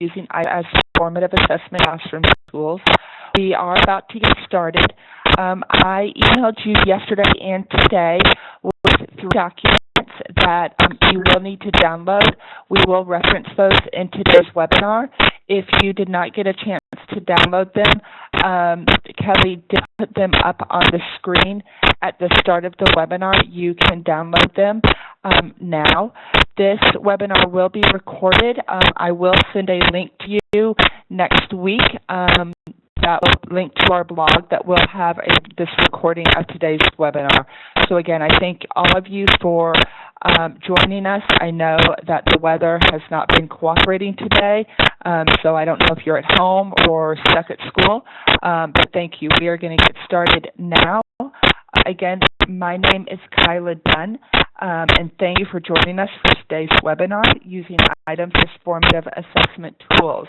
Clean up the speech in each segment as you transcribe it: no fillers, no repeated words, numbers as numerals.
using as formative assessment classroom tools. We are about to get started. I emailed you yesterday and today with 3 documents that you will need to download. We will reference those in today's webinar. If you did not get a chance to download them, Kelly did put them up on the screen at the start of the webinar. You can download them now. This webinar will be recorded. I will send a link to you next week that will link to our blog that will have this recording of today's webinar. So again, I thank all of you for joining us. I know that the weather has not been cooperating today, so I don't know if you're at home or stuck at school, but thank you. We are going to get started now. Again, my name is Kyla Dunn, and thank you for joining us for today's webinar, using items as formative assessment tools.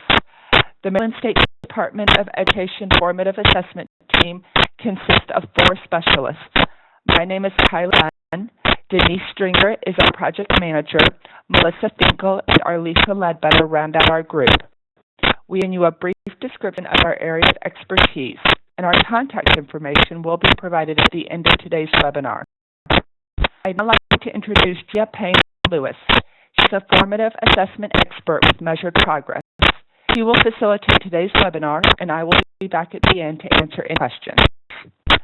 The Maryland State Department of Education Formative Assessment Team consists of 4 specialists. My name is Kyla Dunn. Denise Stringer is our project manager. Melissa Finkel and Arlisa Ledbetter round out our group. We give you a brief description of our area of expertise, and our contact information will be provided at the end of today's webinar. I'd now like to introduce Gia Payne-Lewis. She's a formative assessment expert with Measured Progress. She will facilitate today's webinar, and I will be back at the end to answer any questions.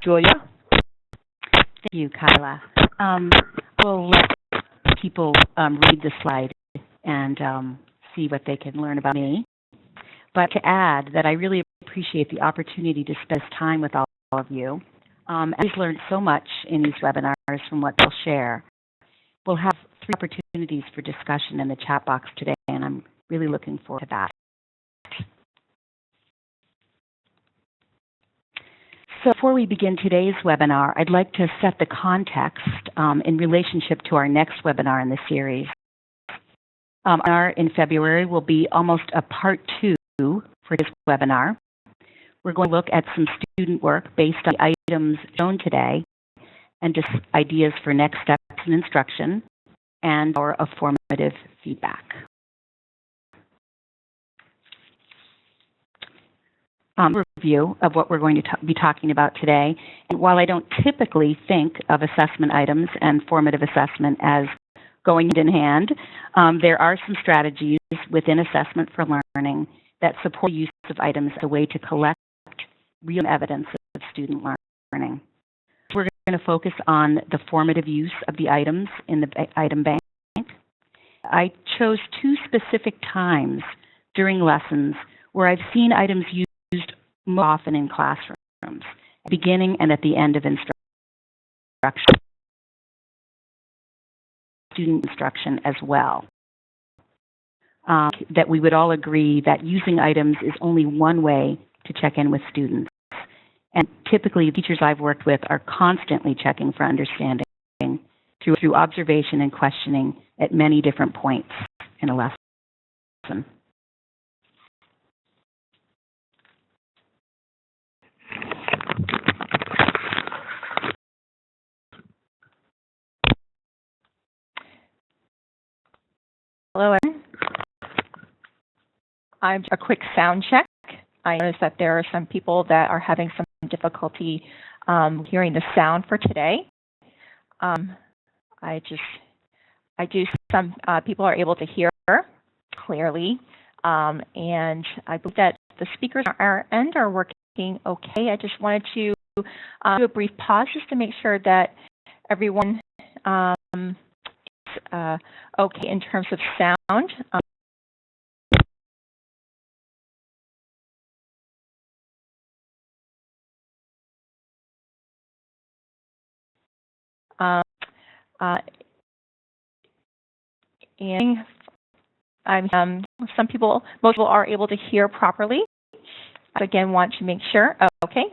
Julia? Thank you, Kyla. We'll let people read the slide and see what they can learn about me. But to add that I really appreciate the opportunity to spend this time with all of you. I've learned so much in these webinars from what they'll share. We'll have 3 opportunities for discussion in the chat box today, and I'm really looking forward to that. So before we begin today's webinar, I'd like to set the context in relationship to our next webinar in the series. In February will be almost a part 2 for this webinar. We're going to look at some student work based on the items shown today and just ideas for next steps in instruction and our formative feedback. Review of what we're going to be talking about today. And while I don't typically think of assessment items and formative assessment as going hand in hand, there are some strategies within assessment for learning that support the use of items as a way to collect real evidence of student learning. We're going to focus on the formative use of the items in the item bank. I chose 2 specific times during lessons where I've seen items used more often in classrooms, at the beginning and at the end of instruction, student instruction as well. That we would all agree that using items is only one way to check in with students. And typically, the teachers I've worked with are constantly checking for understanding through observation and questioning at many different points in a lesson. Hello, everyone. I'm a quick sound check. I noticed that there are some people that are having some difficulty hearing the sound for today. Some people are able to hear clearly, and I believe that the speakers on our end are working okay. I just wanted to do a brief pause just to make sure that everyone is okay in terms of sound. And some people, most people are able to hear properly. I again want to make sure. Okay,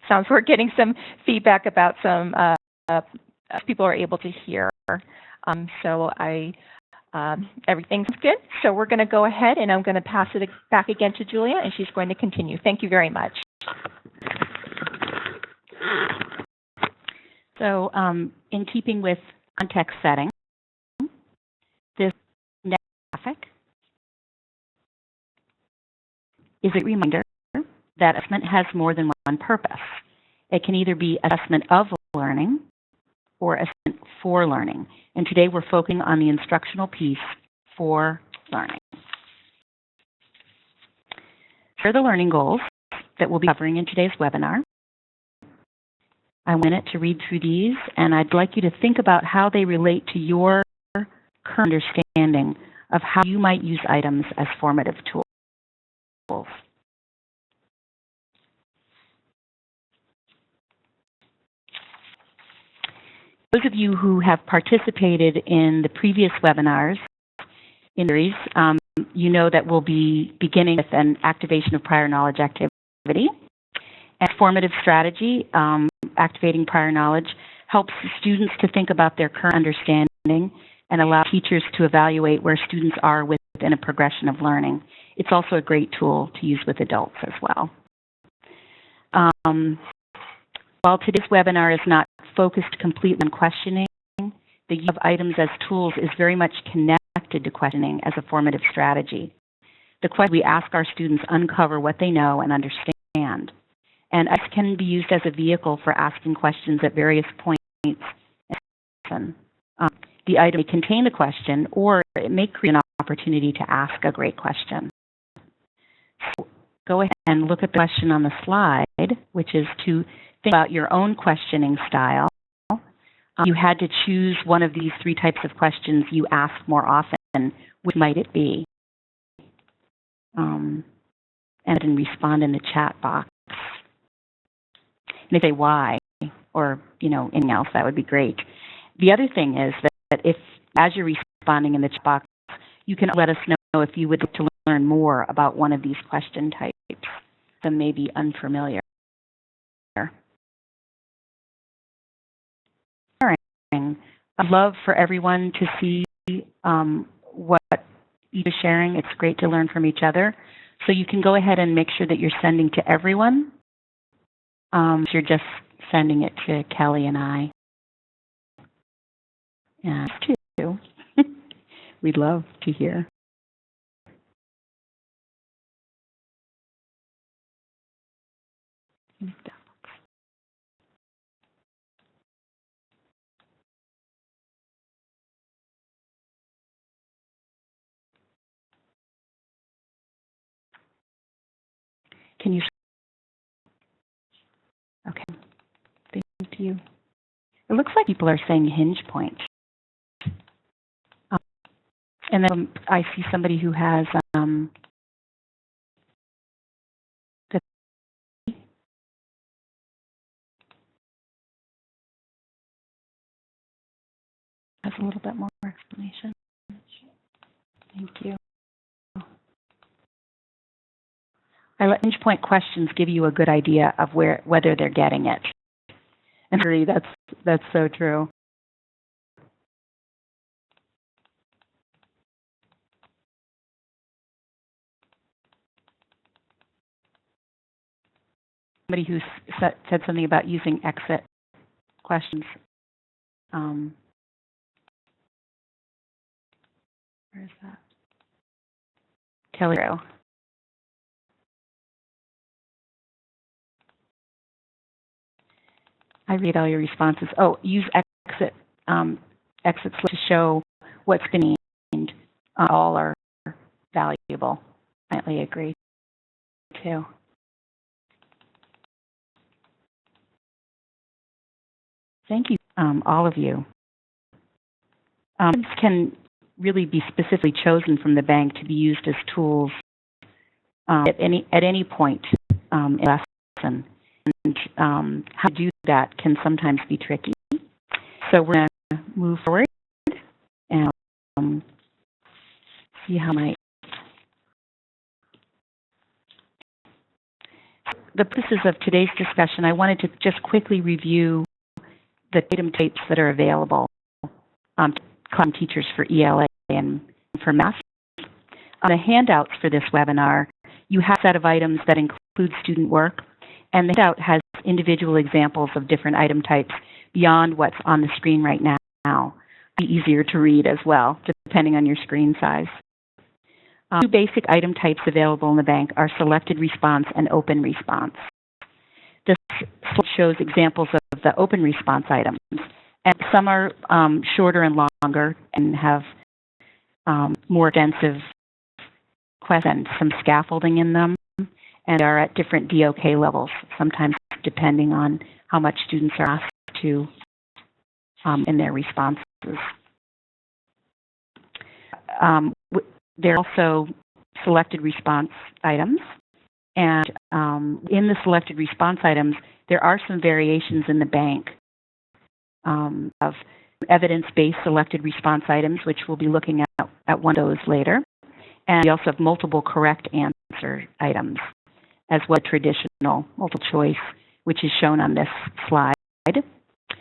sounds we're getting some feedback about some people are able to hear. So everything's good. So we're going to go ahead, and I'm going to pass it back again to Julia, and she's going to continue. Thank you very much. So in keeping with context setting, this next graphic is a reminder that assessment has more than one purpose. It can either be assessment of learning or assessment for learning. And today we're focusing on the instructional piece for learning. Here are the learning goals that we'll be covering in today's webinar. I want it to read through these, and I'd like you to think about how they relate to your current understanding of how you might use items as formative tools. Those of you who have participated in the previous webinars in series, you know that we'll be beginning with an activation of prior knowledge activity. And formative strategy, activating prior knowledge, helps students to think about their current understanding and allow teachers to evaluate where students are within a progression of learning. It's also a great tool to use with adults as well. While today's webinar is not focused completely on questioning, the use of items as tools is very much connected to questioning as a formative strategy. The questions we ask our students uncover what they know and understand. And it can be used as a vehicle for asking questions at various points. The item may contain the question, or it may create an opportunity to ask a great question. So go ahead and look at the question on the slide, which is to think about your own questioning style. You had to choose one of these three types of questions you ask more often. Which might it be? And then respond in the chat box. And if they say why, or anything else, that would be great. The other thing is that if, as you're responding in the chat box, you can let us know if you would like to learn more about one of these question types that may be unfamiliar. I'd love for everyone to see what each is sharing. It's great to learn from each other. So you can go ahead and make sure that you're sending to everyone. You're just sending it to Kelly and I. And too. We'd love to hear. Can you? Okay. Thank you. It looks like people are saying hinge point. And then I see somebody who has a little bit more explanation. Thank you. I let hinge point questions give you a good idea of whether they're getting it. And really, that's so true. Somebody who said something about using exit questions. Where is that? Kelly. I read all your responses. Oh, use exits to show what's been named. All are valuable. I definitely agree, too. Thank you, all of you. Can really be specifically chosen from the bank to be used as tools at any point in the lesson. And how to do that can sometimes be tricky. So we're going to move forward and see how the purposes of today's discussion, I wanted to just quickly review the item types that are available to teachers for ELA and for math. On the handouts for this webinar, you have a set of items that include student work, and the handout has individual examples of different item types beyond what's on the screen right now. Be easier to read as well, depending on your screen size. Two basic item types available in the bank are selected response and open response. This slide shows examples of the open response items, and some are shorter and longer and have more extensive questions, some scaffolding in them, and are at different DOK levels, sometimes depending on how much students are asked to in their responses. There are also selected response items, and in the selected response items, there are some variations in the bank of evidence-based selected response items, which we'll be looking at one of those later. And we also have multiple correct answer items, as well as traditional multiple choice, which is shown on this slide.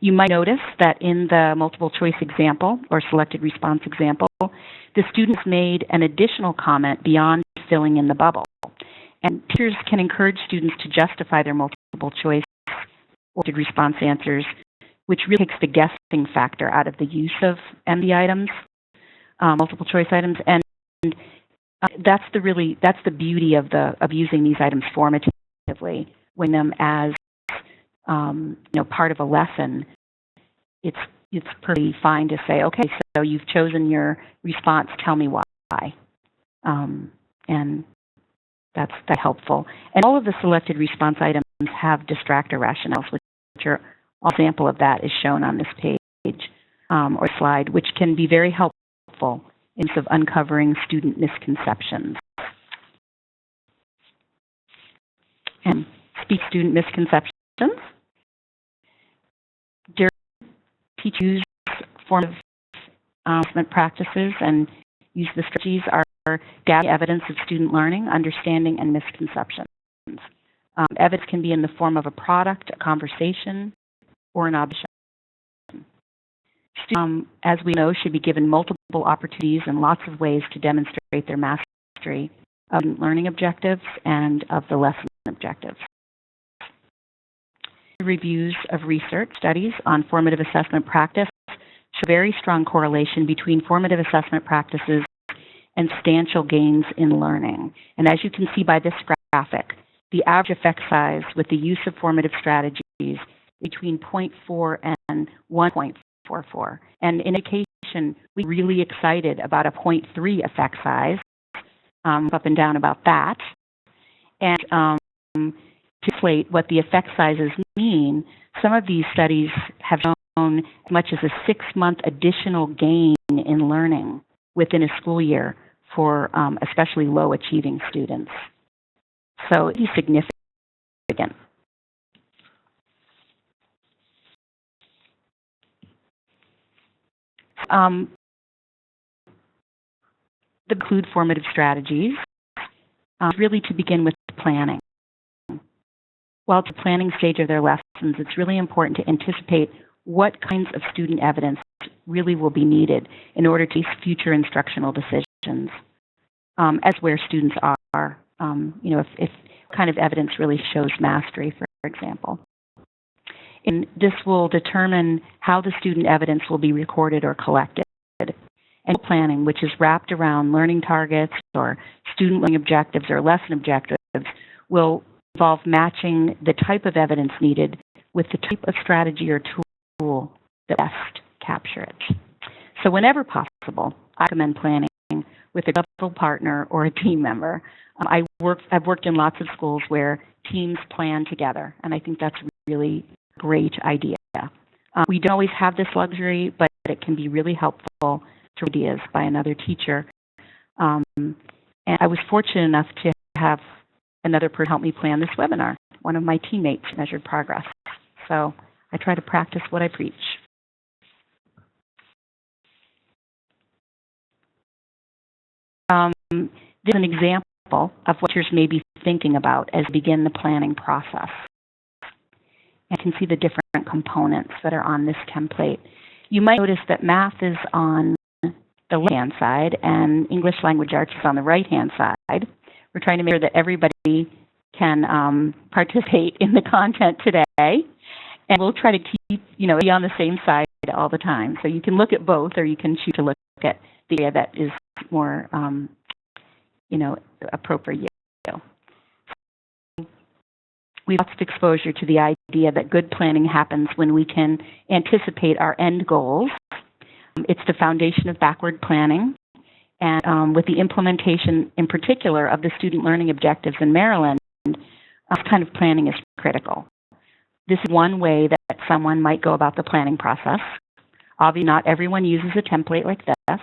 You might notice that in the multiple choice example, or selected response example, the students made an additional comment beyond filling in the bubble. And teachers can encourage students to justify their multiple choice or response answers, which really takes the guessing factor out of the use of MD items, multiple choice items, and that's the beauty of using these items formatively, when them as part of a lesson. It's pretty fine to say, okay, so you've chosen your response, tell me why, and that's helpful. And all of the selected response items have distractor rationales, which are an example of that is shown on this page or slide, which can be very helpful in terms of uncovering student misconceptions. And speak student misconceptions. Teachers use formative assessment practices and use the strategies are gathering evidence of student learning, understanding, and misconceptions. Evidence can be in the form of a product, a conversation, or an observation. Students, as we know, should be given multiple opportunities and lots of ways to demonstrate their mastery of learning objectives and of the lesson objectives. Reviews of research studies on formative assessment practice show very strong correlation between formative assessment practices and substantial gains in learning. And as you can see by this graphic, the average effect size with the use of formative strategies between 0.4 and 1.44. And in education, we're really excited about a 0.3 effect size, up and down about that. And to translate what the effect sizes mean, some of these studies have shown as much as a 6-month additional gain in learning within a school year for especially low-achieving students. So it's significant. The include formative strategies really to begin with planning. While it's the planning stage of their lessons, it's really important to anticipate what kinds of student evidence really will be needed in order to make future instructional decisions, as where students are, if kind of evidence really shows mastery, for example. And this will determine how the student evidence will be recorded or collected. And planning, which is wrapped around learning targets or student learning objectives or lesson objectives, will involve matching the type of evidence needed with the type of strategy or tool that best capture it. So whenever possible, I recommend planning with a governmental partner or a team member. I've worked in lots of schools where teams plan together, and I think that's a really great idea. We don't always have this luxury, but it can be really helpful to ideas by another teacher. And I was fortunate enough to have another person help me plan this webinar. One of my teammates measured progress. So I try to practice what I preach. This is an example of what teachers may be thinking about as they begin the planning process. And you can see the different components that are on this template. You might notice that math is on the left-hand side and English language arts is on the right-hand side. We're trying to make sure that everybody can participate in the content today. And we'll try to keep, be on the same side all the time. So you can look at both, or you can choose to look at the area that is more appropriate. We have lots of exposure to the idea that good planning happens when we can anticipate our end goals. It's the foundation of backward planning. And with the implementation, in particular, of the student learning objectives in Maryland, this kind of planning is critical. This is one way that someone might go about the planning process. Obviously, not everyone uses a template like this.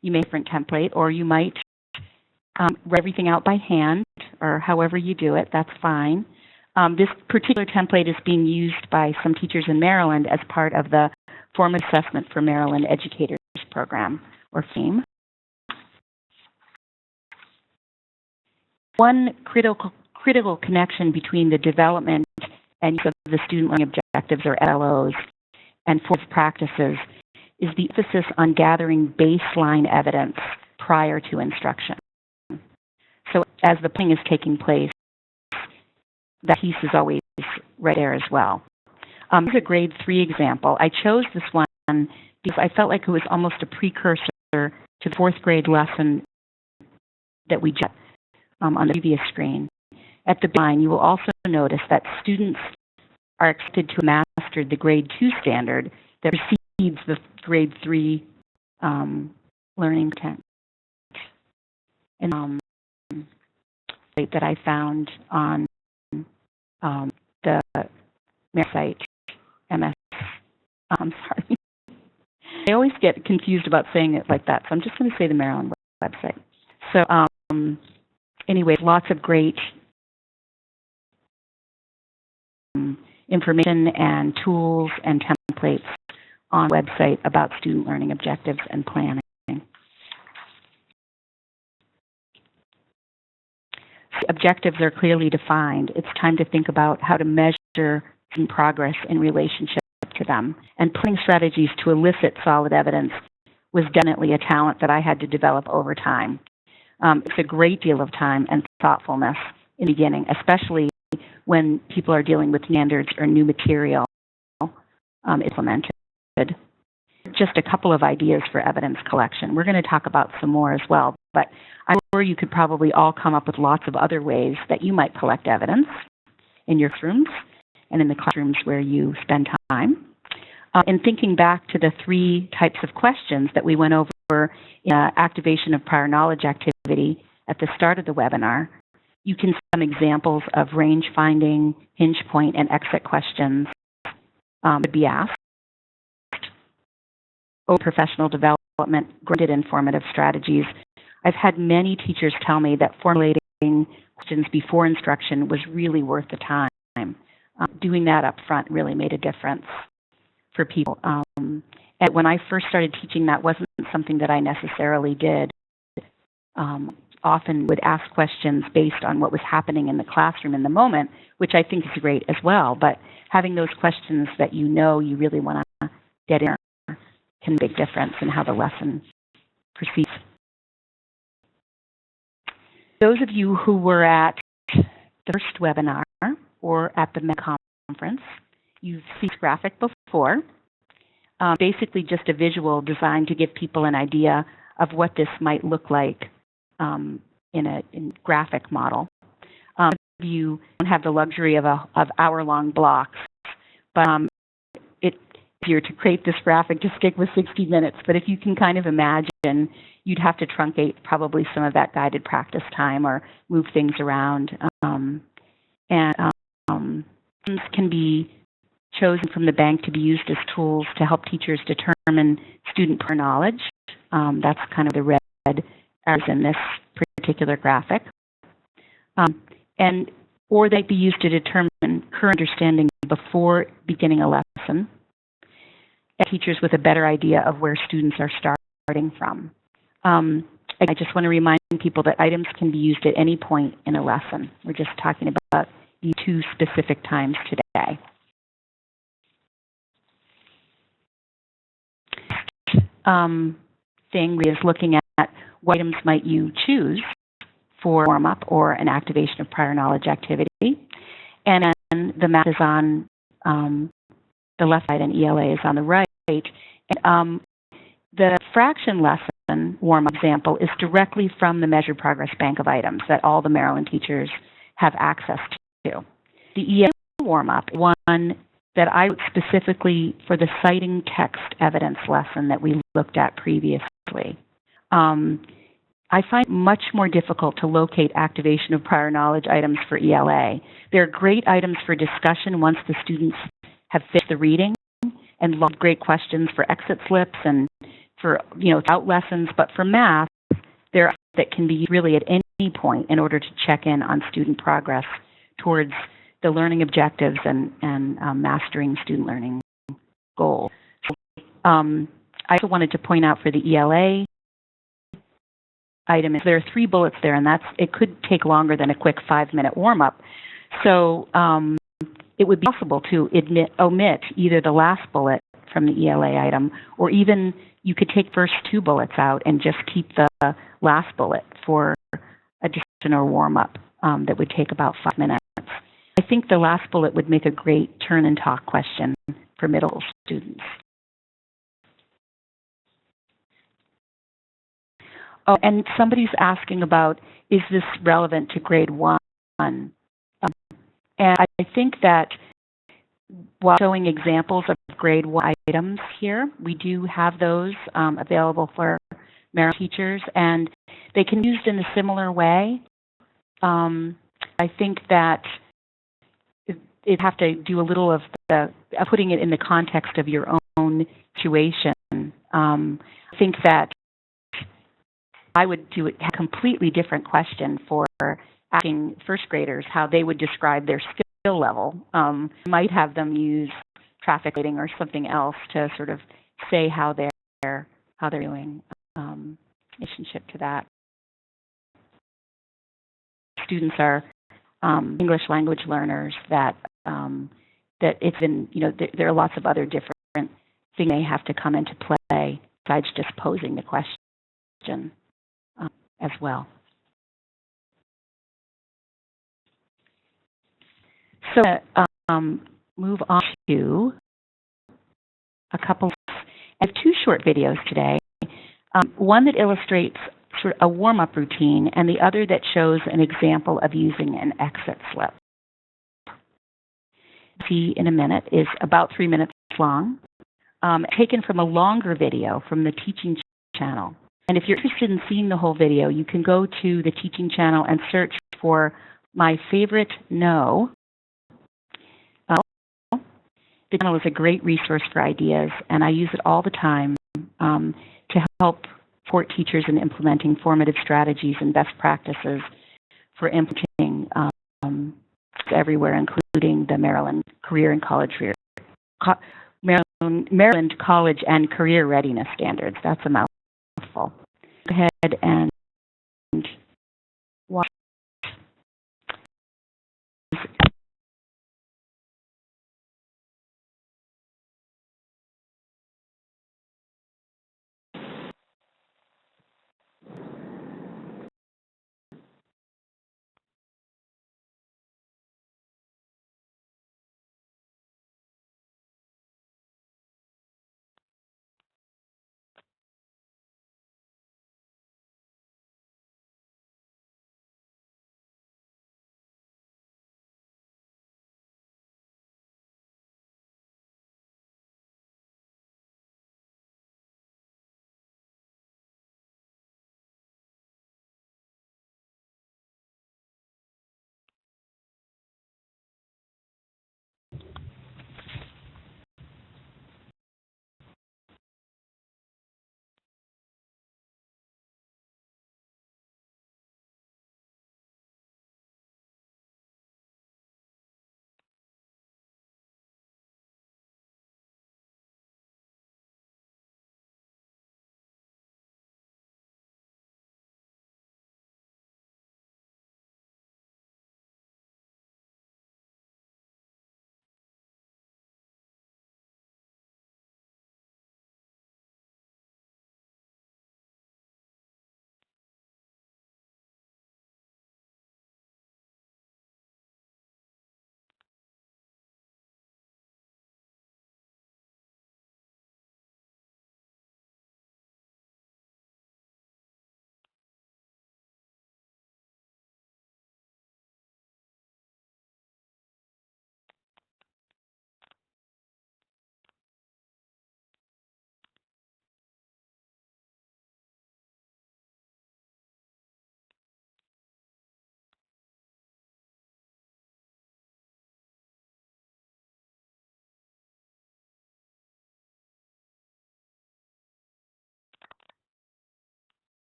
You may have a different template, or you might write everything out by hand, or however you do it, that's fine. This particular template is being used by some teachers in Maryland as part of the Formative Assessment for Maryland Educators Program, or FAME. One critical connection between the development and use of the student learning objectives, or SLOs, and formative practices is the emphasis on gathering baseline evidence prior to instruction. So as the planning is taking place, that piece is always right there as well. Here's a grade 3 example. I chose this one because I felt like it was almost a precursor to the 4th grade lesson that we just on the previous screen. At the line, you will also notice that students are expected to have mastered the grade 2 standard that precedes the grade 3 learning content. And that I found on the site, MS. I'm sorry. I always get confused about saying it like that, so I'm just going to say the Maryland website. So anyway, lots of great information and tools and templates on the website about student learning objectives and planning. Objectives are clearly defined. It's time to think about how to measure progress in relationship to them. And planning strategies to elicit solid evidence was definitely a talent that I had to develop over time. It's a great deal of time and thoughtfulness in the beginning, especially when people are dealing with standards or new material implemented. Just a couple of ideas for evidence collection. We're going to talk about some more as well, but I'm sure you could probably all come up with lots of other ways that you might collect evidence in your rooms and in the classrooms where you spend time. And thinking back to the 3 types of questions that we went over in activation of prior knowledge activity at the start of the webinar, you can see some examples of range finding, hinge point, and exit questions to be asked. Professional development, grounded in formative strategies. I've had many teachers tell me that formulating questions before instruction was really worth the time. Doing that up front really made a difference for people. And when I first started teaching, that wasn't something that I necessarily did. Often would ask questions based on what was happening in the classroom in the moment, which I think is great as well. But having those questions that you know you really want to get in can make a big difference in how the lesson proceeds. Those of you who were at the first webinar or at the conference, you've seen this graphic before. Basically just a visual designed to give people an idea of what this might look like in a graphic model. You don't have the luxury of hour-long blocks, but it's easier to create this graphic to stick with 60 minutes. But if you can kind of imagine, you'd have to truncate probably some of that guided practice time or move things around. Things can be chosen from the bank to be used as tools to help teachers determine student prior knowledge. That's kind of the red arrows in this particular graphic. Or they'd be used to determine current understanding before beginning a lesson. And teachers with a better idea of where students are starting from. I just want to remind people that items can be used at any point in a lesson. We're just talking about these 2 specific times today. Thing is looking at what items might you choose for warm-up or an activation of prior knowledge activity. And then the map is on the left side and ELA is on the right. And The fraction lesson warm-up example is directly from the Measured Progress Bank of Items that all the Maryland teachers have access to. The ELA warm-up, one that I wrote specifically for the citing text evidence lesson that we looked at previously. I find it much more difficult to locate activation of prior knowledge items for ELA. They're great items for discussion once the students have finished the reading, and great questions for exit slips and for out lessons. But for math, they're that can be used really at any point in order to check in on student progress towards the learning objectives and mastering student learning goals. I also wanted to point out for the ELA item is there are 3 bullets there, and it could take longer than a quick 5-minute warm-up. So it would be possible to omit either the last bullet from the ELA item, or even you could take first 2 bullets out and just keep the last bullet for additional warm-up that would take about 5 minutes. I think the last bullet would make a great turn and talk question for middle students. Oh, and somebody's asking about, is this relevant to grade 1? And I think that while showing examples of grade 1 items here, we do have those available for Maryland teachers, and they can be used in a similar way. I think that you'd have to do a little of putting it in the context of your own situation. I think that I would do a completely different question for asking first graders how they would describe their skill level. Might have them use traffic lighting or something else to sort of say how they're doing in relationship to that. Students are English language learners that it's been, there are lots of other different things they have to come into play besides just posing the question as well. So move on to a couple. I have 2 short videos today. One that illustrates sort of a warm-up routine, and the other that shows an example of using an exit slip. See in a minute is about 3 minutes long, taken from a longer video from the teaching channel. And if you're interested in seeing the whole video, you can go to the teaching channel and search for My Favorite No. The channel is a great resource for ideas, and I use it all the time to help support teachers in implementing formative strategies and best practices for implementing everywhere, including the Maryland Career and College Maryland College and Career Readiness Standards. That's a mouthful. Go ahead and watch.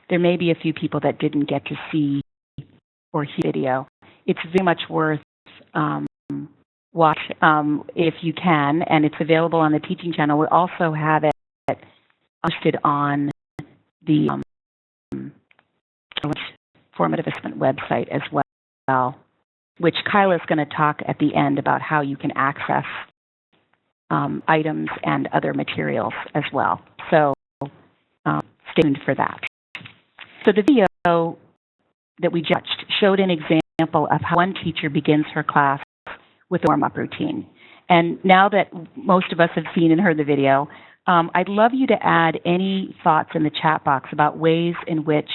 there may be a few people that didn't get to see or hear video. It's very much worth watch if you can, and it's available on the teaching channel. We also have it posted on the Formative Assessment website as well, which Kyla is going to talk at the end about how you can access items and other materials as well. So stay tuned for that. So the video that we judged showed an example of how one teacher begins her class with a warm-up routine. And now that most of us have seen and heard the video, I'd love you to add any thoughts in the chat box about ways in which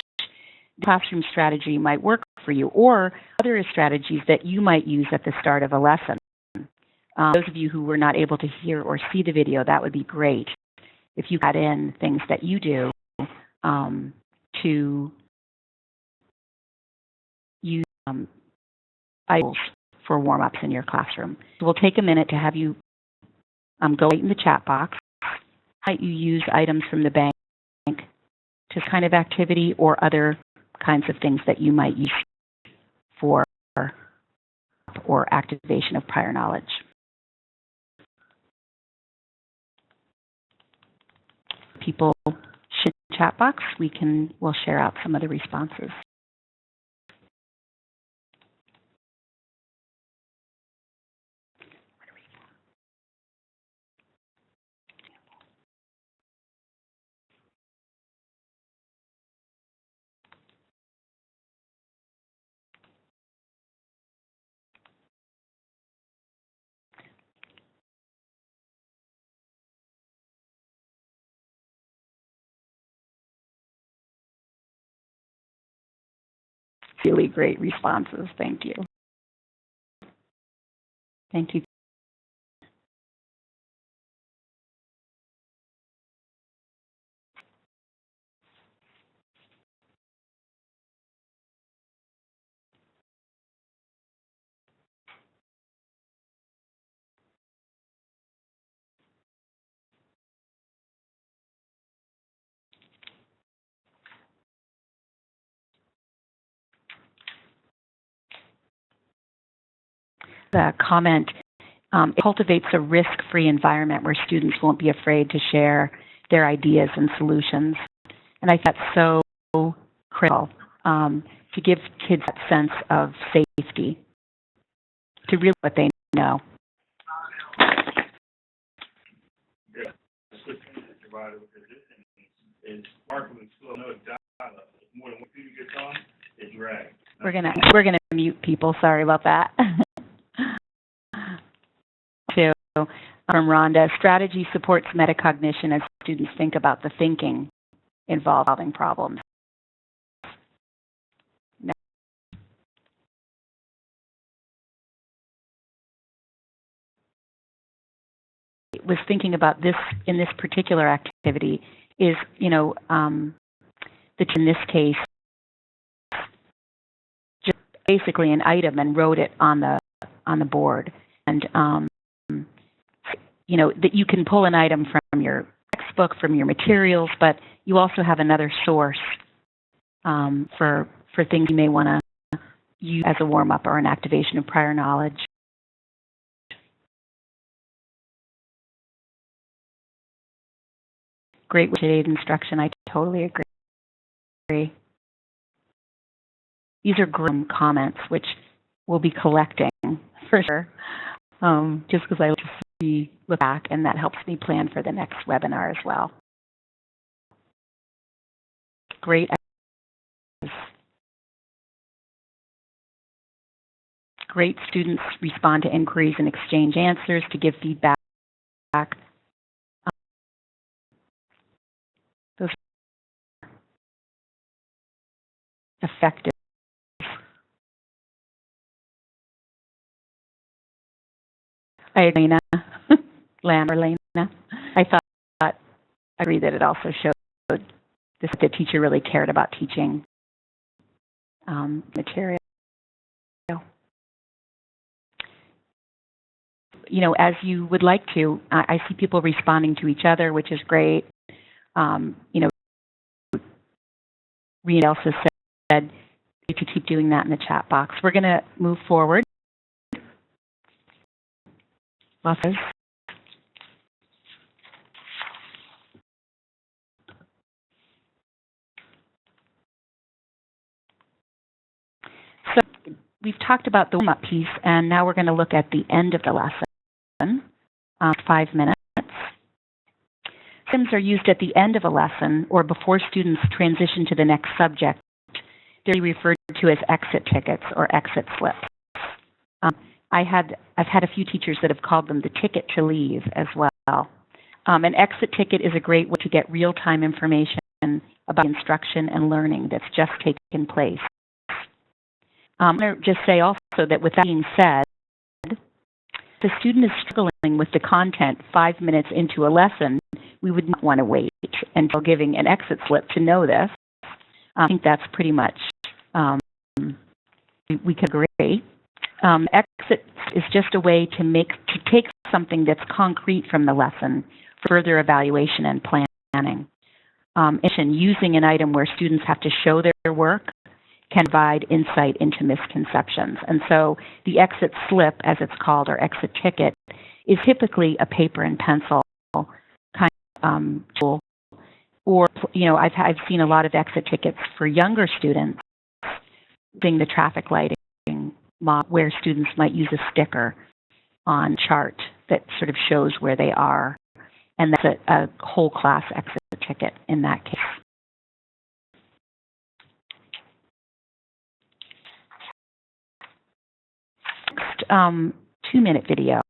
the classroom strategy might work for you, or other strategies that you might use at the start of a lesson. Those of you who were not able to hear or see the video, that would be great if you add in things that you do to use items for warm-ups in your classroom. So we'll take a minute to have you go right in the chat box. Might you use items from the bank to kind of activity, or other kinds of things that you might use for or activation of prior knowledge. People should chat box. We'll share out some of the responses. Really great responses. Thank you. Thank you. The comment, it cultivates a risk-free environment where students won't be afraid to share their ideas and solutions. And I think that's so critical to give kids that sense of safety, to really what they know. We're gonna mute people. Sorry about that. From Rhonda, strategy supports metacognition as students think about the thinking involved in solving problems. No. I was thinking about this in this particular activity is, in this case, just basically an item and wrote it on the board, and that you can pull an item from your textbook, from your materials, but you also have another source for things you may want to use as a warm-up or an activation of prior knowledge. Great way to aid instruction. I totally agree. These are great comments, which we'll be collecting for sure, just because I like to look back, and that helps me plan for the next webinar as well. Great. Great students respond to inquiries and exchange answers to give feedback. Those are effective. Lena, I agree that it also showed the teacher really cared about teaching material. As you would like to, I see people responding to each other, which is great. Rena also said you could keep doing that in the chat box. We're going to move forward. So we've talked about the warm-up piece, and now we're going to look at the end of the lesson, 5 minutes. Items are used at the end of a lesson or before students transition to the next subject. They're referred to as exit tickets or exit slips. I've had a few teachers that have called them the ticket to leave as well. An exit ticket is a great way to get real-time information about instruction and learning that's just taken place. I'm going to just say also that with that being said, if the student is struggling with the content 5 minutes into a lesson, we would not want to wait until giving an exit slip to know this. I think that's pretty much, we could agree. Exit is just a way to take something that's concrete from the lesson for further evaluation and planning. Using an item where students have to show their work can provide insight into misconceptions. And so the exit slip, as it's called, or exit ticket, is typically a paper and pencil kind of tool. Or, I've seen a lot of exit tickets for younger students using the traffic lighting where students might use a sticker on chart that sort of shows where they are. And that's a whole class exit ticket in that case. Next 2-minute video,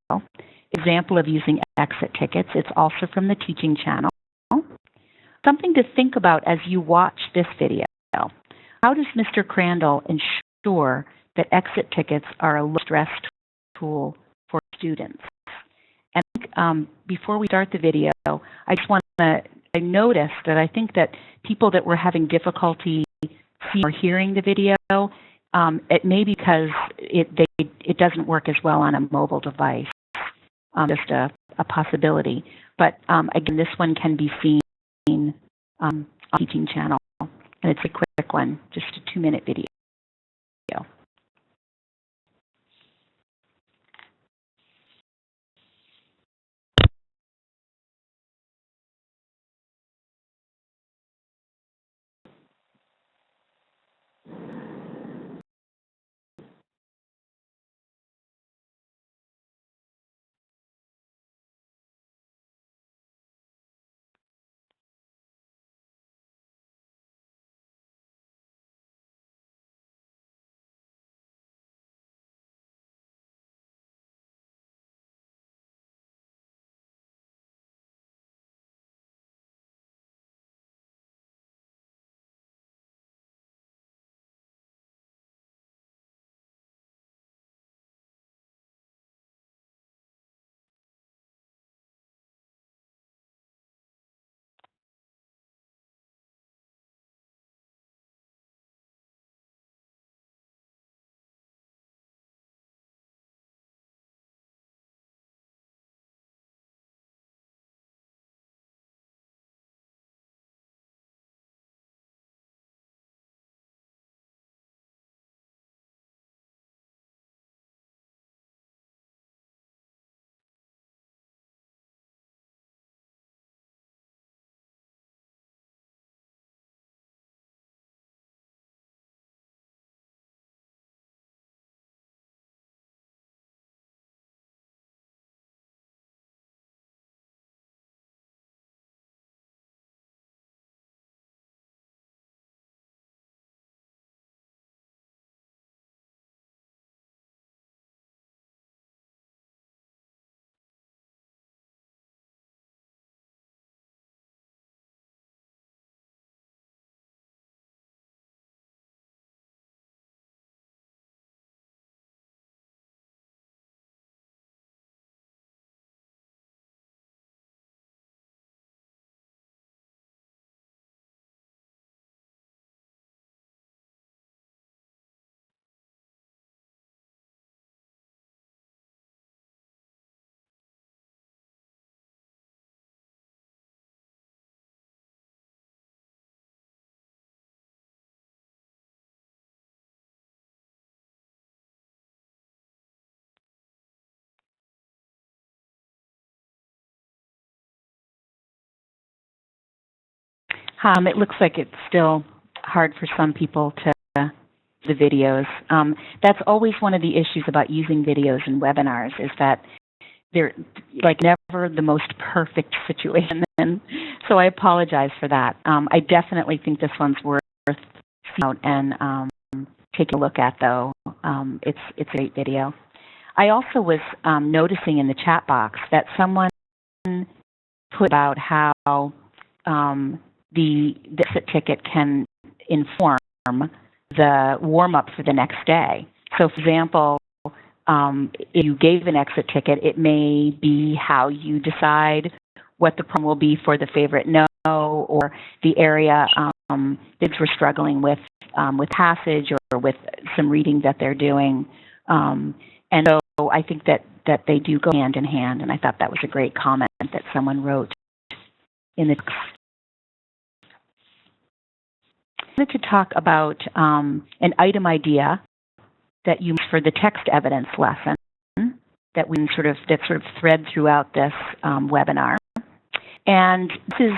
example of using exit tickets. It's also from the teaching channel. Something to think about as you watch this video. How does Mr. Crandall ensure that exit tickets are a low-stress tool for students? And before we start the video, I noticed that I think that people that were having difficulty seeing or hearing the video, it may be because it doesn't work as well on a mobile device. Just a possibility. But again, this one can be seen on the teaching channel. And it's a quick one, just a 2-minute video. It looks like it's still hard for some people to the videos. That's always one of the issues about using videos in webinars, is that they're like never the most perfect situation. And so I apologize for that. I definitely think this one's worth seeing out and taking a look at, though. It's a great video. I also was noticing in the chat box that someone put about how the exit ticket can inform the warm-up for the next day. So, for example, if you gave an exit ticket, it may be how you decide what the problem will be for the favorite no, or the area kids were struggling with passage or with some reading that they're doing. And so I think that they do go hand in hand, and I thought that was a great comment that someone wrote in the text. I wanted to talk about an item idea that you use for the text evidence lesson that we sort of thread throughout this webinar. And this is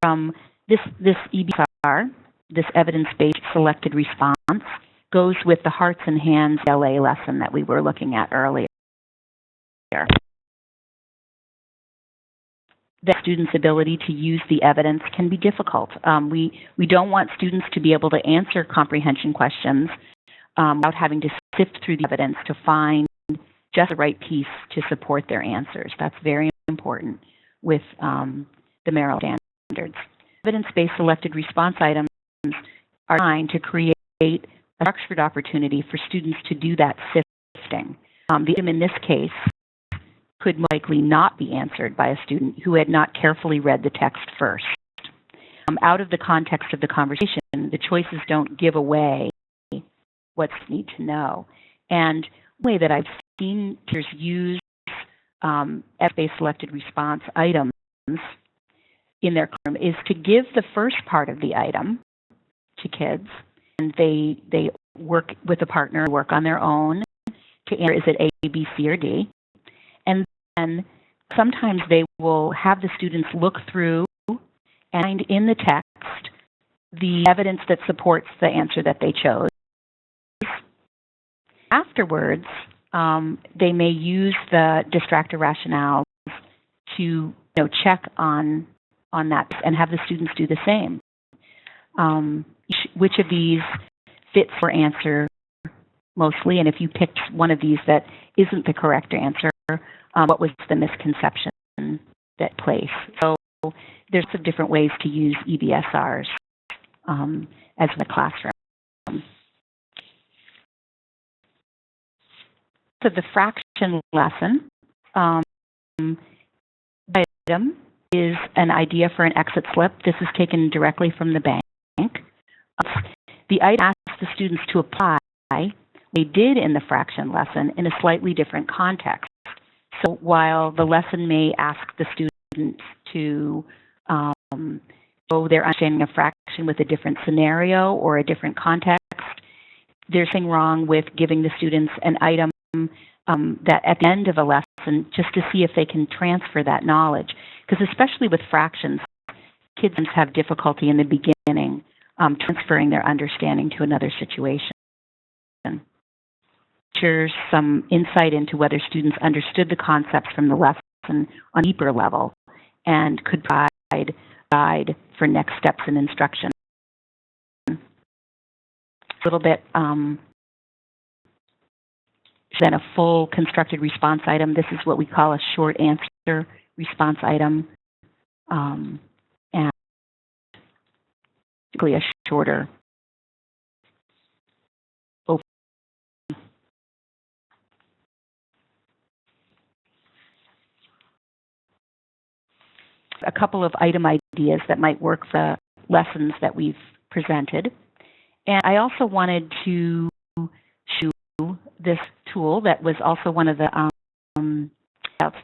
from this EBSR, this evidence-based selected response, goes with the Hearts and Hands LA lesson that we were looking at earlier. The students' ability to use the evidence can be difficult. We don't want students to be able to answer comprehension questions without having to sift through the evidence to find just the right piece to support their answers. That's very important with the Merrill standards. Evidence-based selected response items are designed to create a structured opportunity for students to do that sifting. The item in this case could likely not be answered by a student who had not carefully read the text first. Out of the context of the conversation, the choices don't give away what you need to know. And the way that I've seen teachers use evidence-based selected response items in their classroom is to give the first part of the item to kids, and they work with a partner, work on their own to answer, is it A, B, C, or D? And then sometimes they will have the students look through and find in the text the evidence that supports the answer that they chose. Afterwards, they may use the distractor rationales to check on that and have the students do the same. Which of these fits for answer mostly, and if you picked one of these that isn't the correct answer, what was the misconception that place? So there's some different ways to use EBSRs as in the classroom. So the fraction lesson item is an idea for an exit slip. This is taken directly from the bank. The item asks the students to apply they did in the fraction lesson in a slightly different context. So while the lesson may ask the students to show their understanding of fraction with a different scenario or a different context, there's nothing wrong with giving the students an item that at the end of a lesson just to see if they can transfer that knowledge. Because especially with fractions, kids have difficulty in the beginning transferring their understanding to another situation. Teachers some insight into whether students understood the concepts from the lesson on a deeper level and could provide guide for next steps in instruction. A little bit then a full constructed response item. This is what we call a short answer response item, and basically a shorter open. A couple of item ideas that might work for the lessons that we've presented. And I also wanted to show this tool that was also one of the outs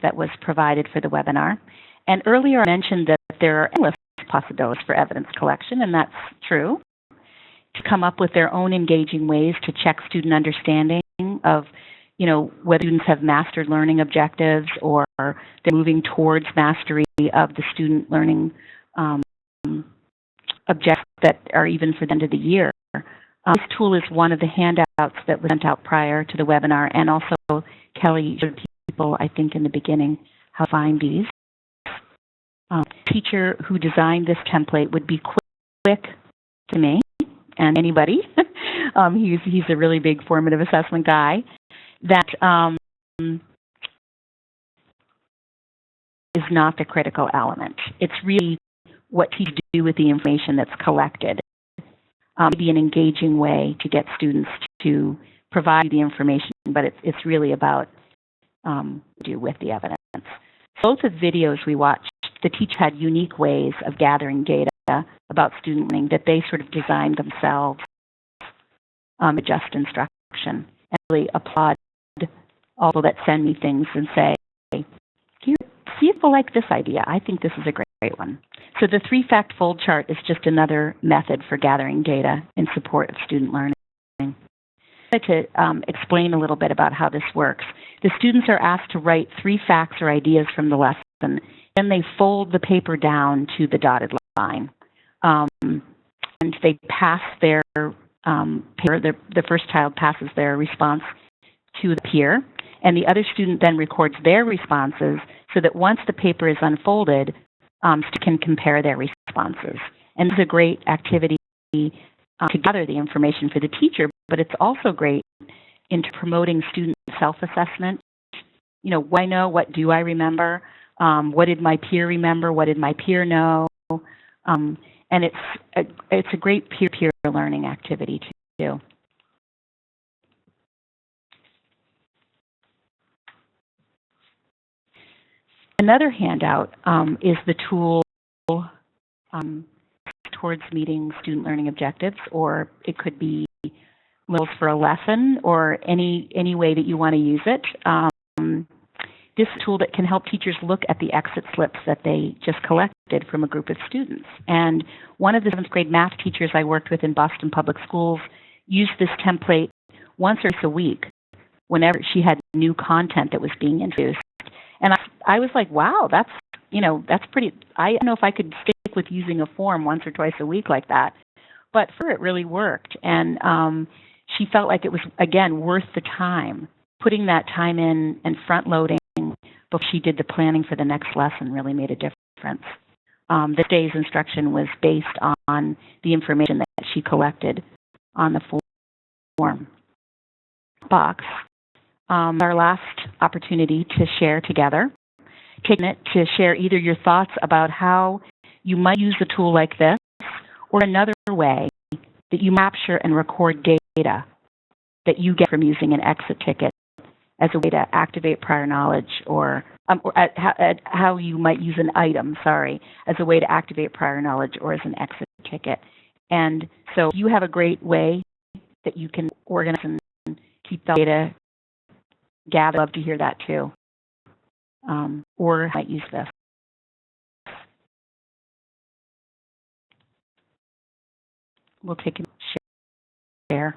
that was provided for the webinar. And earlier I mentioned that there are endless possibilities for evidence collection, and that's true. To come up with their own engaging ways to check student understanding of, whether students have mastered learning objectives or they're moving towards mastery of the student learning objectives that are even for the end of the year. This tool is one of the handouts that was sent out prior to the webinar, and also Kelly showed people, I think, in the beginning how to find these. Teacher who designed this template would be quick to me and anybody. He's a really big formative assessment guy. That is not the critical element. It's really what teachers do with the information that's collected. Maybe an engaging way to get students to provide the information, but it's really about do with the evidence. Both of the videos we watched, the teacher had unique ways of gathering data about student learning that they sort of designed themselves, adjust instruction, and really applaud all people that send me things and say, here, see if you like this idea. I think this is a great one. So the 3-fact fold chart is just another method for gathering data in support of student learning. I'd like to explain a little bit about how this works. The students are asked to write 3 facts or ideas from the lesson, then they fold the paper down to the dotted line. And they pass their paper, the first child passes their response to the peer, and the other student then records their responses so that once the paper is unfolded, can compare their responses. And it's a great activity to gather the information for the teacher, but it's also great in promoting student self-assessment. You know, what I know, what do I remember? What did my peer remember? What did my peer know? And it's a great peer-to-peer learning activity to do. Another handout is the tool towards meeting student learning objectives, or it could be goals for a lesson, or any way that you want to use it. This tool that can help teachers look at the exit slips that they just collected from a group of students. And one of the 7th grade math teachers I worked with in Boston Public Schools used this template once or twice a week whenever she had new content that was being introduced. And I was like, wow, that's pretty, I don't know if I could stick with using a form once or twice a week like that. But for her, it really worked. And she felt like it was, again, worth the time. Putting that time in and front-loading before she did the planning for the next lesson really made a difference. This day's instruction was based on the information that she collected on the form box. Our last opportunity to share together, taking it to share either your thoughts about how you might use a tool like this, or another way that you capture and record data that you get from using an exit ticket as a way to activate prior knowledge, or how you might use an item, as a way to activate prior knowledge or as an exit ticket. And so you have a great way that you can organize and keep the data gathered. I'd love to hear that too. Or might use this. We'll take a share.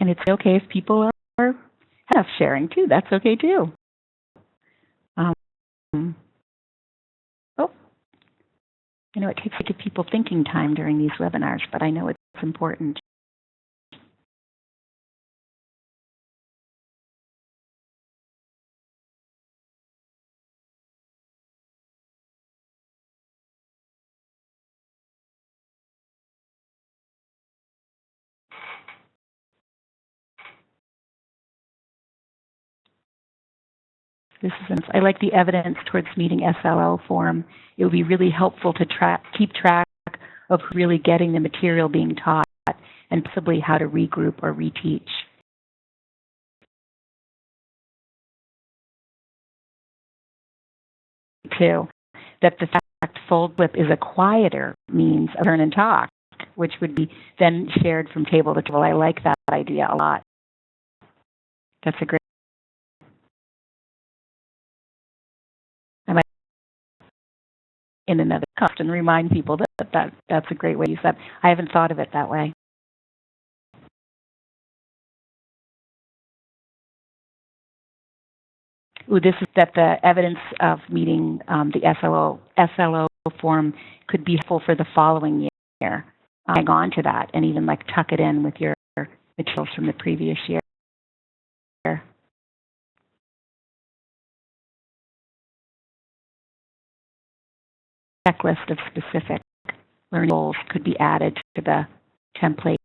And it's okay if people are half sharing too. That's okay too. I know it takes people thinking time during these webinars, but I know it's important. I like the evidence towards meeting SLO form. It would be really helpful to keep track of who's really getting the material being taught, and possibly how to regroup or reteach. Too, that the fact fold flip is a quieter means of turn and talk, which would be then shared from table to table. I like that idea a lot. That's a great. I might in another cost and remind people that's a great way to use that. I haven't thought of it that way. Ooh, this is that the evidence of meeting the SLO form could be helpful for the following year. Hang on to that and even like tuck it in with your materials from the previous year. Checklist of specific learning goals could be added to the template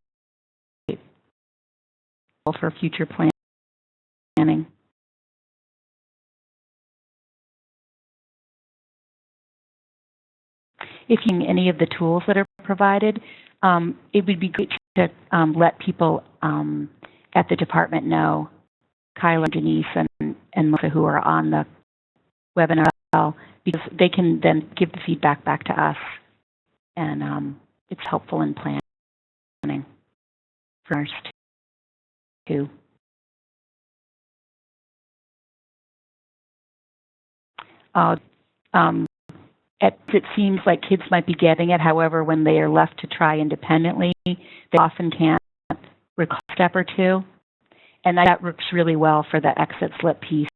for future planning. If you use any of the tools that are provided, it would be great to let people at the department know, Kyla, Denise, and Melissa, who are on the webinar, because they can then give the feedback back to us, and it's helpful in planning first too. It seems like kids might be getting it. However, when they are left to try independently, they often can't recall a step or two. And that works really well for the exit slip piece.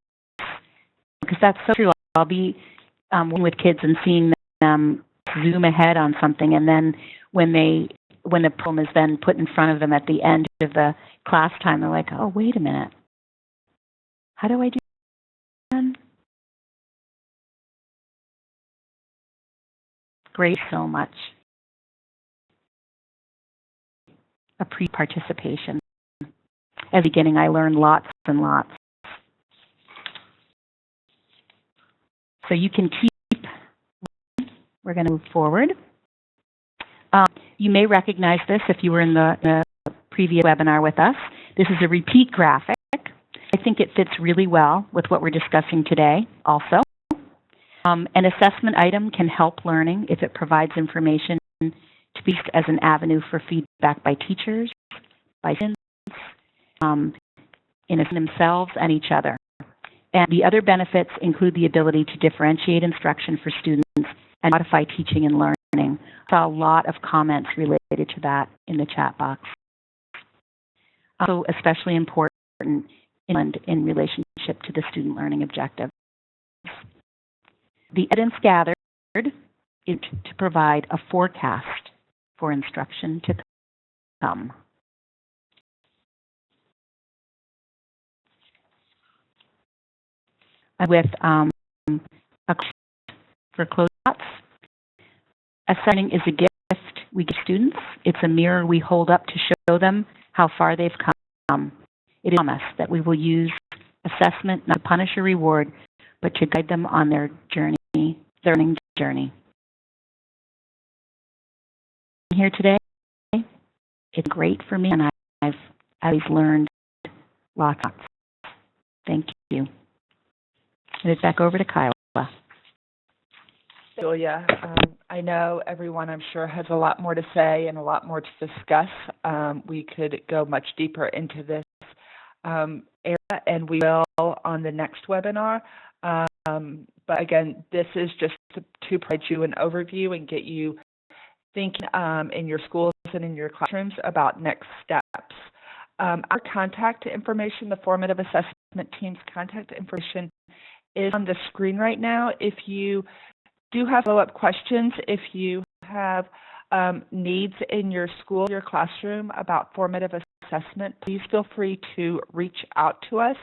Because that's so true. I'll be with kids and seeing them zoom ahead on something, and then when the problem is then put in front of them at the end of the class time, they're like, oh, wait a minute. How do I do that? Great so much. A pre-participation. At the beginning, I learned lots and lots. So you can keep, we're going to move forward. You may recognize this if you were in the previous webinar with us. This is a repeat graphic. I think it fits really well with what we're discussing today also. An assessment item can help learning if it provides information to be used as an avenue for feedback by teachers, by students, in themselves and each other. And the other benefits include the ability to differentiate instruction for students and modify teaching and learning. I saw a lot of comments related to that in the chat box. Also especially important in relationship to the student learning objectives. The evidence gathered is to provide a forecast for instruction to come. With a for closeouts, assessing is a gift we give students. It's a mirror we hold up to show them how far they've come. It is a promise that we will use assessment not to punish or reward, but to guide them on their journey, their learning journey. Here today, it's great for me, and I've always learned lots. Thank you. And it's back over to Kyla. Julia, I know everyone, I'm sure, has a lot more to say and a lot more to discuss. We could go much deeper into this area, and we will on the next webinar. But again, this is just to provide you an overview and get you thinking in your schools and in your classrooms about next steps. Our contact information, the formative assessment team's contact information, is on the screen right now. If you do have follow-up questions, if you have needs in your school, your classroom about formative assessment, please feel free to reach out to us,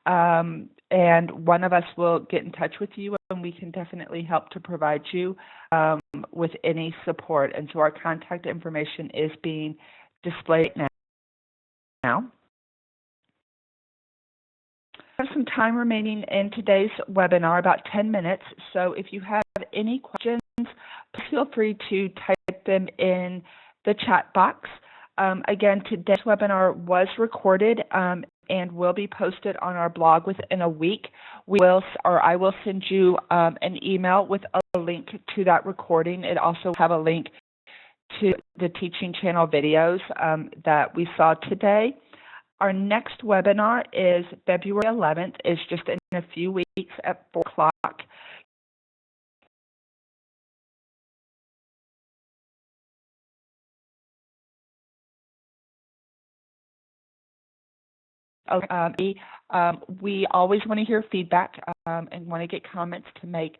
and one of us will get in touch with you, and we can definitely help to provide you with any support. And so our contact information is being displayed now. We have some time remaining in today's webinar, about 10 minutes. So if you have any questions, please feel free to type them in the chat box. Again, today's webinar was recorded and will be posted on our blog within a week. I will send you an email with a link to that recording. It also have a link to the Teaching Channel videos that we saw today. Our next webinar is February 11th. It's just in a few weeks at 4 o'clock. We always want to hear feedback and want to get comments to make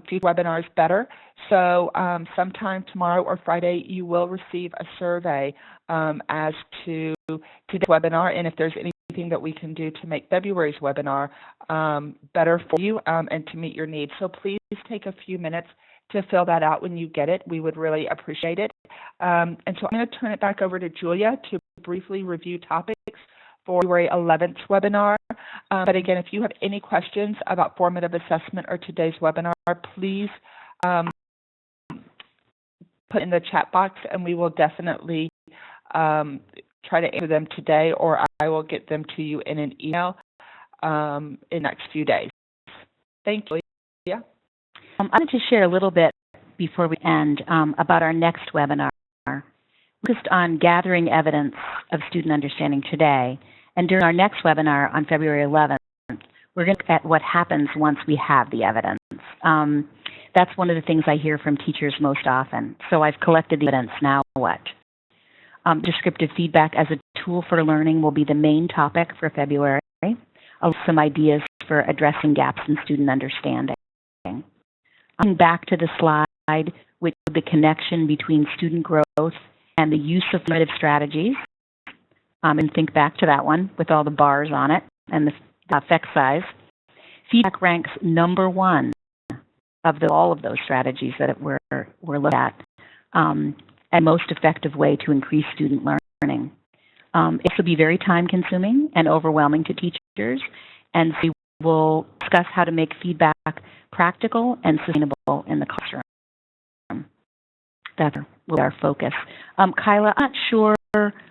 future webinars better. So sometime tomorrow or Friday, you will receive a survey as to today's webinar, and if there's anything that we can do to make February's webinar better for you and to meet your needs. So please take a few minutes to fill that out when you get it. We would really appreciate it. And so I'm going to turn it back over to Julia to briefly review topics for February 11th webinar. But again, if you have any questions about formative assessment or today's webinar, please put in the chat box and we will definitely try to answer them today, or I will get them to you in an email in the next few days. Thank you. Yeah. I'm going to share a little bit before we end about our next webinar, focused on gathering evidence of student understanding today. And during our next webinar on February 11th, we're going to look at what happens once we have the evidence. That's one of the things I hear from teachers most often. So I've collected the evidence, now what? Descriptive feedback as a tool for learning will be the main topic for February. Some ideas for addressing gaps in student understanding. Back to the slide with the connection between student growth and the use of formative strategies. And think back to that one with all the bars on it and the effect size. Feedback ranks number one of all of those strategies that we're looking at, and most effective way to increase student learning. It will be very time-consuming and overwhelming to teachers, and we will discuss how to make feedback practical and sustainable in the classroom. That's our focus. Kyla, I'm not sure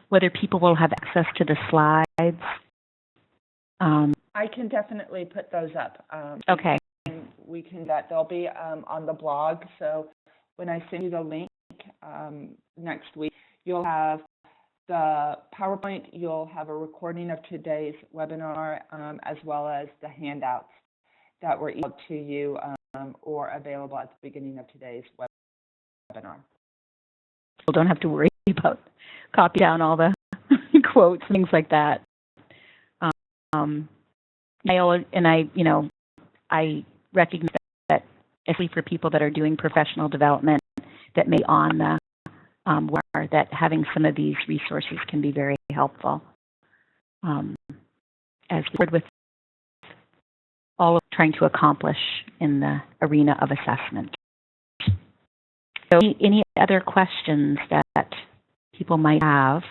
whether people will have access to the slides. I can definitely put those up. Okay. We can that. They'll be on the blog. So when I send you the link next week, you'll have the PowerPoint, you'll have a recording of today's webinar, as well as the handouts that were emailed to you or available at the beginning of today's webinar. People don't have to worry about copy down all the quotes, things like that. I recognize that, especially for people that are doing professional development that may on the webinar, that having some of these resources can be very helpful as we work with all of trying to accomplish in the arena of assessment. So any other questions that people might have?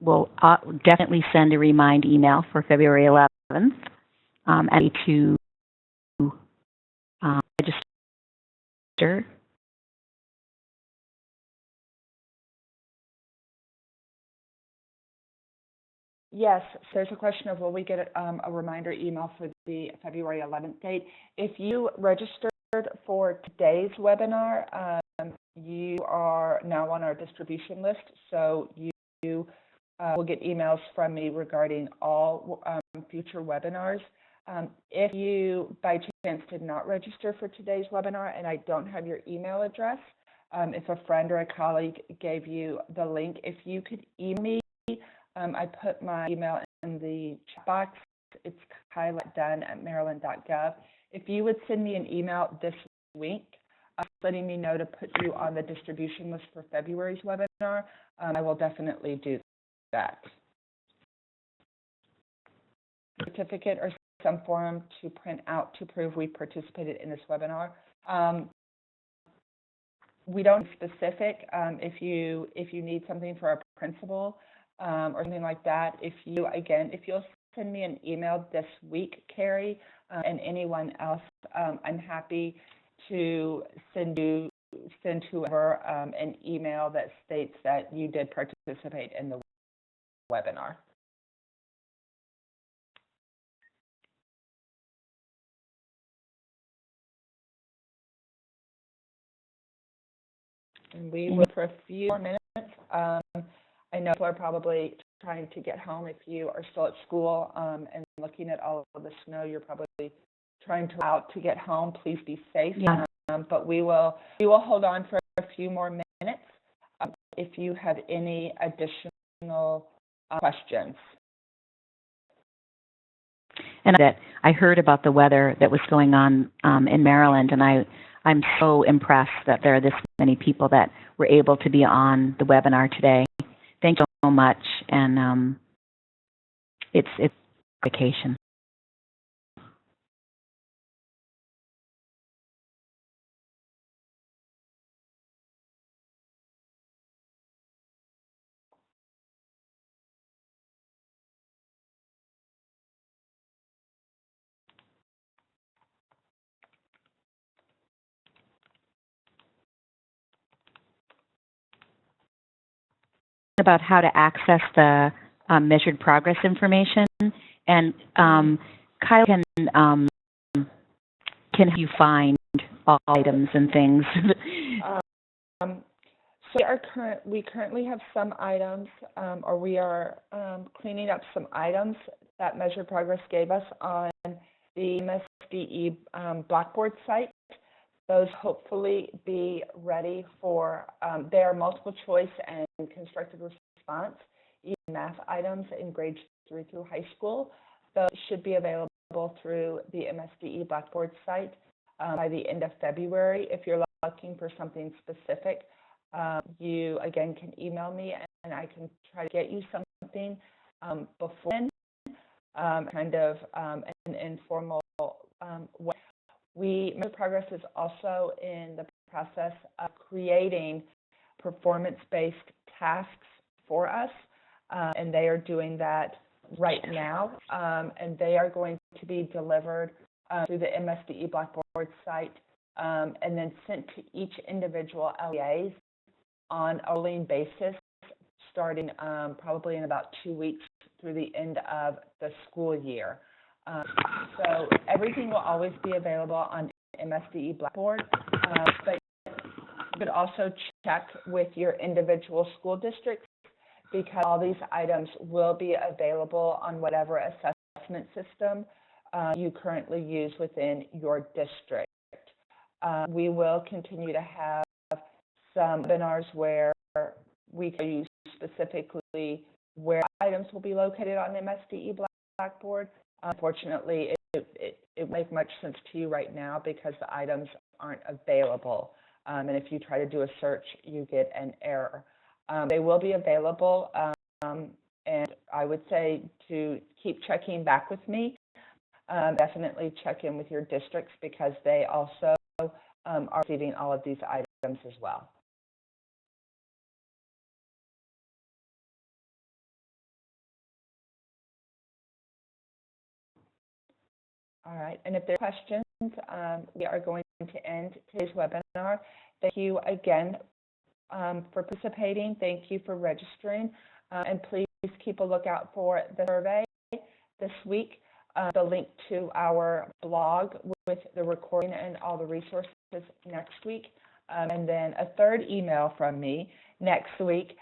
We'll definitely send a remind email for February 11th and to register. Yes, so there's a question of will we get a reminder email for the February 11th date. If you registered for today's webinar, you are now on our distribution list, so you will get emails from me regarding all future webinars. If you, by chance, did not register for today's webinar and I don't have your email address, if a friend or a colleague gave you the link, if you could email me, I put my email in the chat box. It's kyla.dunn@maryland.gov. If you would send me an email this week, letting me know to put you on the distribution list for February's webinar, I will definitely do that. Certificate or some form to print out to prove we participated in this webinar. We don't specific. If you need something for a principal or something like that, if you'll send me an email this week, Carrie, and anyone else, I'm happy to send whoever an email that states that you did participate in the webinar. And we will for a few more minutes. I know people are probably trying to get home. If you are still at school and looking at all of the snow, you're probably trying to out to get home. Please be safe. Yeah. But we will hold on for a few more minutes if you have any additional questions. And that I heard about the weather that was going on in Maryland, and I'm so impressed that there are this many people that were able to be on the webinar today. Thank you so much, and it's vacation. About how to access the measured progress information, and Kyle can help you find all items and things. So we currently have some items, or we are cleaning up some items that Measured Progress gave us on the MSDE Blackboard site. Those hopefully be ready for, they are multiple choice and constructed response, even math items in grades 3 through high school. Those should be available through the MSDE Blackboard site by the end of February. If you're looking for something specific, you again can email me and I can try to get you something before then, kind of an informal way. Measured Progress is also in the process of creating performance-based tasks for us, and they are doing that right now, and they are going to be delivered through the MSDE Blackboard site and then sent to each individual LEAs on a rolling basis, starting probably in about 2 weeks through the end of the school year. So everything will always be available on MSDE Blackboard, but you could also check with your individual school districts because all these items will be available on whatever assessment system you currently use within your district. We will continue to have some webinars where we can use specifically where items will be located on MSDE Blackboard. Unfortunately, it won't make much sense to you right now because the items aren't available. And if you try to do a search, you get an error. They will be available, and I would say to keep checking back with me. Definitely check in with your districts because they also are receiving all of these items as well. All right, and if there are questions, we are going to end today's webinar. Thank you again for participating. Thank you for registering, and please keep a lookout for the survey this week, the link to our blog with the recording and all the resources next week, and then a third email from me next week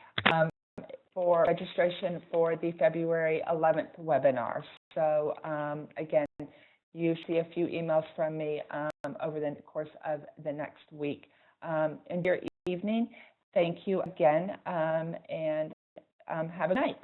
for registration for the February 11th webinar. So again, you see a few emails from me over the course of the next week. In your evening, thank you again, and have a good night.